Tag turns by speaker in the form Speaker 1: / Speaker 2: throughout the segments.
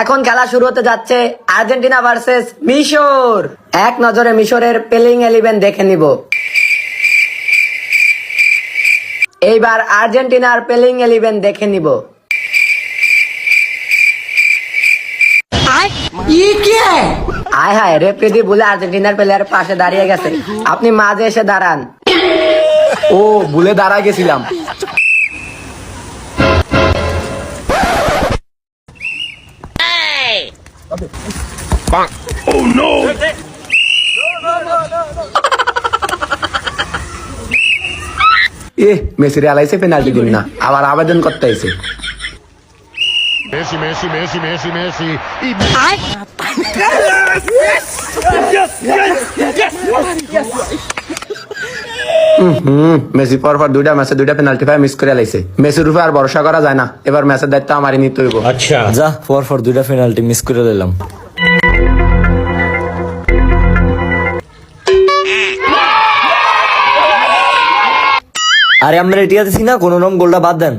Speaker 1: এখন খেলা শুরু হতে যাচ্ছে আর্জেন্টিনা ভার্সেস মিশর। এক নজরে মিশরের প্লেইং 11 দেখে নিব। এইবার আর্জেন্টিনার প্লেইং 11 দেখে নিব। আয় হায়, রেফারি বলে আর্জেন্টিনার প্লেয়ার পাশে দাঁড়িয়ে গেছে, আপনি মাঝে এসে দাঁড়ান।
Speaker 2: ও ভুলে দাঁড়ায় গেছিলাম। মেসি আলাইছে পেনাল্টি দিন না, আবার আবেদন করতে আইছে।
Speaker 3: Messi.
Speaker 2: মেসি পরপর দুইটা ম্যাচে দুইটা পেনাল্টি পায় মিস করে আলাইছে। মেসির উপরে আর ভরসা করা যায় না, এবার ম্যাচের দায়িত্ব আমারই নিতে হইব।
Speaker 4: আচ্ছা যা, পর দুইটা পেনাল্টি মিস করে দিলাম। আরে আমরা রেডি আছি না, কোন রকম গোলটা বাদ দেন।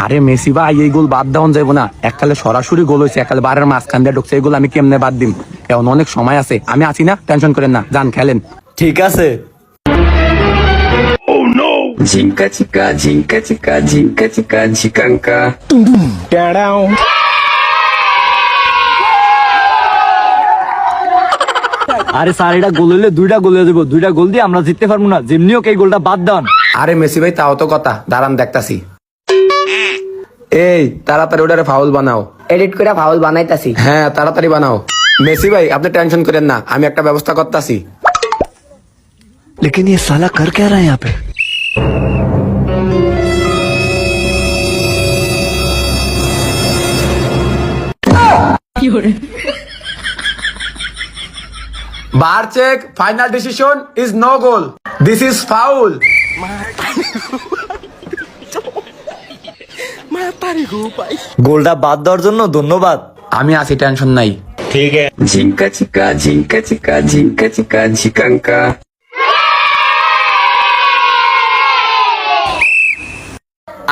Speaker 2: আরে মেসি ভাই, এই গোল বাদ দেওয়া যাবো না। এককালে সরাসরি গোল হয়েছে, এককালে বারের মাঝখান দিয়ে ঢুকছে, এই গোল আমি কেমনে বাদ দিম? এখন অনেক সময় আছে, আমি আছি না, টেনশন করেন না, যান খেলেন।
Speaker 4: ঠিক আছে।
Speaker 2: ঝিঙ্কা চিকা ঝিকাঙ্কা।
Speaker 4: আরে স্যার, এটা গোল হইলে দুইটা গোল হয়ে যাবো, দুইটা গোল দিয়ে আমরা জিততে পারবো না, যেমনি হোক এই গোলটা বাদ দেন।
Speaker 2: আরে মেসি ভাই, তাও তো কথা, দাঁড়ান দেখতাছি। এই তাড়াতাড়ি ওটারে ফাউল বানাও।
Speaker 1: এডিট করে ফাউল বানাইতাছি।
Speaker 2: হ্যাঁ তাড়াতাড়ি বানাও। মেসি ভাই, আপনি টেনশন করেন না, আমি একটা ব্যবস্থা করতেছি।
Speaker 5: लेकिन ये साला कर क्या रहा है यहाँ पे?
Speaker 2: Bar check, final decision is no goal, this is foul.
Speaker 4: গোলটা বাদ দেওয়ার জন্য ধন্যবাদ।
Speaker 2: আমি আছি, টেনশন নাই।
Speaker 3: ठीक है।
Speaker 2: ঝিঙ্কা চিকা ঝিকাঙ্কা।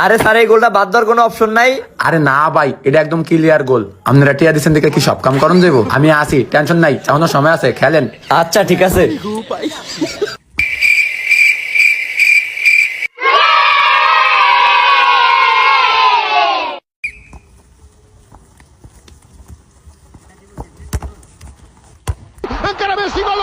Speaker 4: আরে স্যার, এই গোলটা বাদ দেওয়ার কোনো অপশন নাই?
Speaker 2: আরে না ভাই, এটা একদম ক্লিয়ার গোল। আপনারা টিয়া দিচ্ছেন দেখে কি সব কাম করন যাবো? আমি আছি, টেনশন নাই, এখনো সময় আছে, খেলেন।
Speaker 4: আচ্ছা ঠিক আছে।
Speaker 3: Encara Messi, gol.